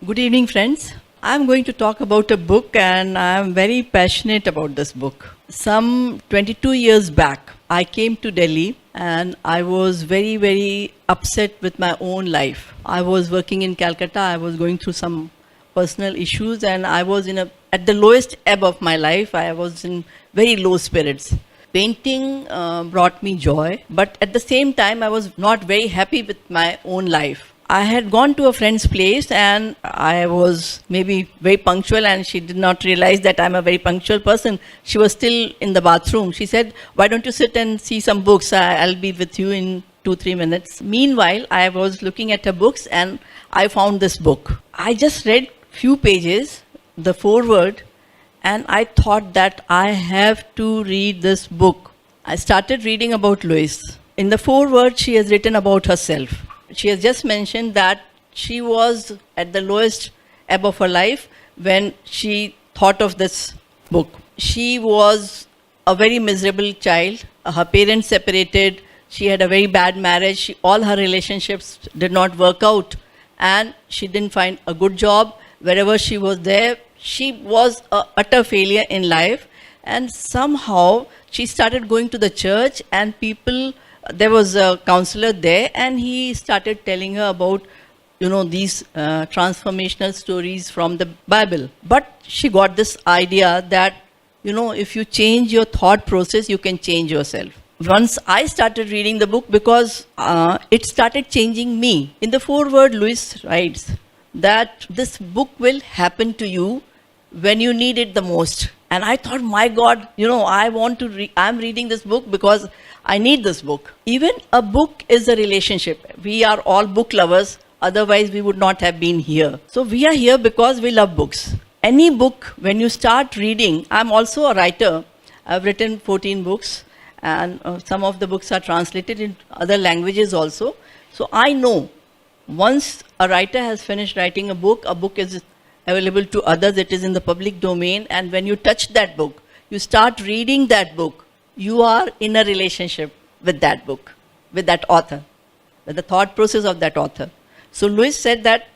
Good evening, friends. I'm going to talk about a book, and I'm very passionate about this book. Some 22 years back, I came to Delhi and I was very, very upset with my own life. I was working in Calcutta, I was going through some personal issues, and I was at the lowest ebb of my life. I was in very low spirits. Painting brought me joy, but at the same time, I was not very happy with my own life. I had gone to a friend's place and I was maybe very punctual, and she did not realize that I'm a very punctual person. She was still in the bathroom. She said, "Why don't you sit and see some books? I'll be with you in 2-3 minutes." Meanwhile, I was looking at her books and I found this book. I just read few pages, the foreword, and I thought that I have to read this book. I started reading about Louise. In the foreword, she has written about herself. She has just mentioned that she was at the lowest ebb of her life when she thought of this book. She was a very miserable child. Her parents separated. She had a very bad marriage. All her relationships did not work out, and she didn't find a good job. Wherever she was there, she was an utter failure in life. And somehow she started going to the church, and there was a counselor there, and he started telling her about, these transformational stories from the Bible. But she got this idea that, if you change your thought process, you can change yourself. Once I started reading the book, because it started changing me. In the foreword, Louise writes that this book will happen to you when you need it the most. And I thought, my God, I'm reading this book because I need this book. Even a book is a relationship. We are all book lovers. Otherwise, we would not have been here. So we are here because we love books. Any book, when you start reading, I'm also a writer. I've written 14 books, and some of the books are translated in other languages also. So I know once a writer has finished writing a book is available to others. It is in the public domain. And when you touch that book, you start reading that book, you are in a relationship with that book, with that author, with the thought process of that author. So Louise said that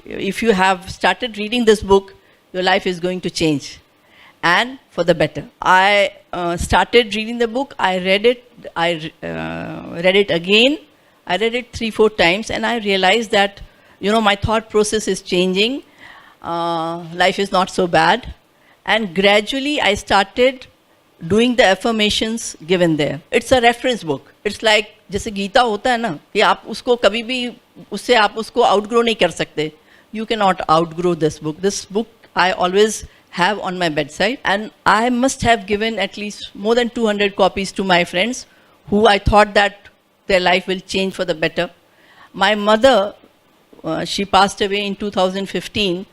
if you have started reading this book, your life is going to change, and for the better. I started reading the book. I read it. I read it again. I read it 3-4 times, and I realized that, my thought process is changing. Life is not so bad. And gradually I started doing the affirmations given there. It's a reference book. It's like जैसे गीता होता है ना, कि आप उसको कभी भी उससे आप उसको outgrow नहीं कर सकते. You cannot outgrow this book. This book I always have on my bedside, and I must have given at least more than 200 copies to my friends who I thought that their life will change for the better. My mother, she passed away in 2015.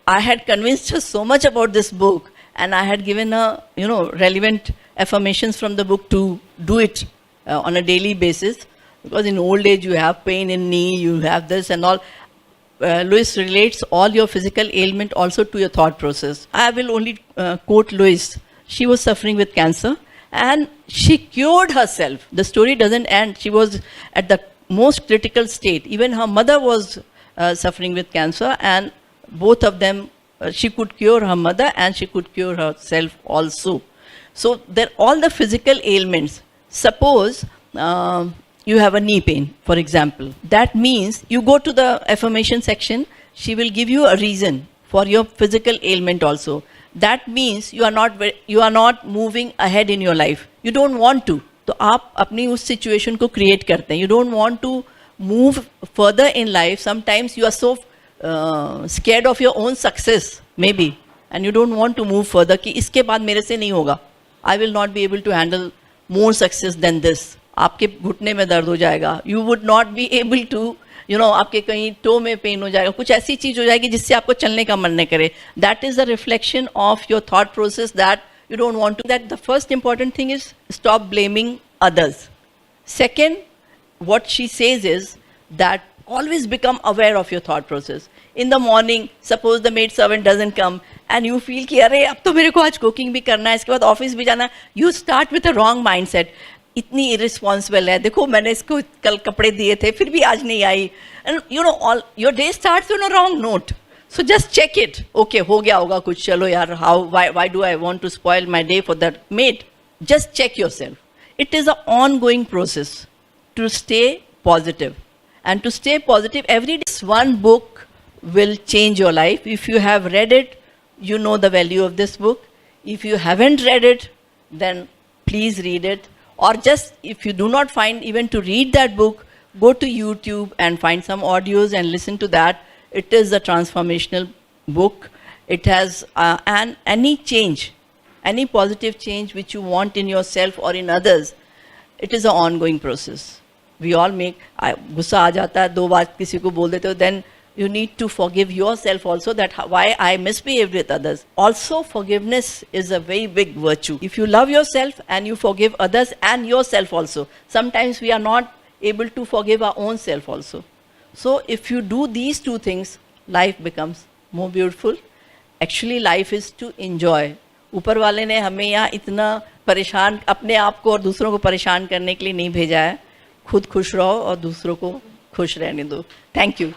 I had convinced her so much about this book, and I had given her, relevant affirmations from the book to do it on a daily basis. Because in old age, you have pain in knee, you have this and all. Louise relates all your physical ailment also to your thought process. I will only quote Louise. She was suffering with cancer, and she cured herself. The story doesn't end. She was at the most critical state. Even her mother was suffering with cancer, and both of them, she could cure her mother and she could cure herself also. So all the physical ailments. Suppose you have a knee pain, for example. That means you go to the affirmation section. She will give you a reason for your physical ailment also. That means you are not moving ahead in your life. You don't want to. तो आप अपनी उस situation को create करते हैं. You don't want to move further in life. Sometimes you are so scared of your own success, maybe, and you don't want to move further कि इसके बाद मेरे से नहीं होगा. I will not be able to handle more success than this. आपके घुटने में दर्द हो जाएगा. You would not be able to, आपके कहीं toe में pain हो जाएगा. कुछ ऐसी चीज हो जाएगी जिससे आपको चलने का मन नहीं करे. That is the reflection of your thought process that you don't want to. That the first important thing is stop blaming others. Second, what she says is that always become aware of your thought process. In the morning, suppose the maid servant doesn't come and you feel कि अरे अब तो मेरे को आज cooking भी करना है, इसके बाद ऑफिस भी जाना. You start with a wrong mindset. इतनी irresponsible है, देखो मैंने इसको कल कपड़े दिए थे फिर भी आज नहीं आई. And all your day starts on a wrong note. So just check it. Okay, हो गया होगा कुछ, चलो यार, why do I want to spoil my day for that mate? Just check yourself. It is an ongoing process to stay positive. And to stay positive, every day, one book will change your life. If you have read it, you know the value of this book. If you haven't read it, then please read it. Or just, if you do not find even to read that book, go to YouTube and find some audios and listen to that. It is a transformational book. It has any change, any positive change which you want in yourself or in others, it is an ongoing process. We all make, गुस्सा आ जाता है, 2 बार किसी को बोल देते हो, then you need to forgive yourself also, that why I misbehaved with others. Also, forgiveness is a very big virtue. If you love yourself and you forgive others and yourself also, sometimes we are not able to forgive our own self also. So if you do these 2 things, life becomes more beautiful. Actually, life is to enjoy. ऊपर वाले ने हमें यहाँ इतना परेशान, अपने आप को और दूसरों को परेशान करने के लिए नहीं भेजा है. खुद खुश रहो और दूसरों को खुश रहने दो. Thank you.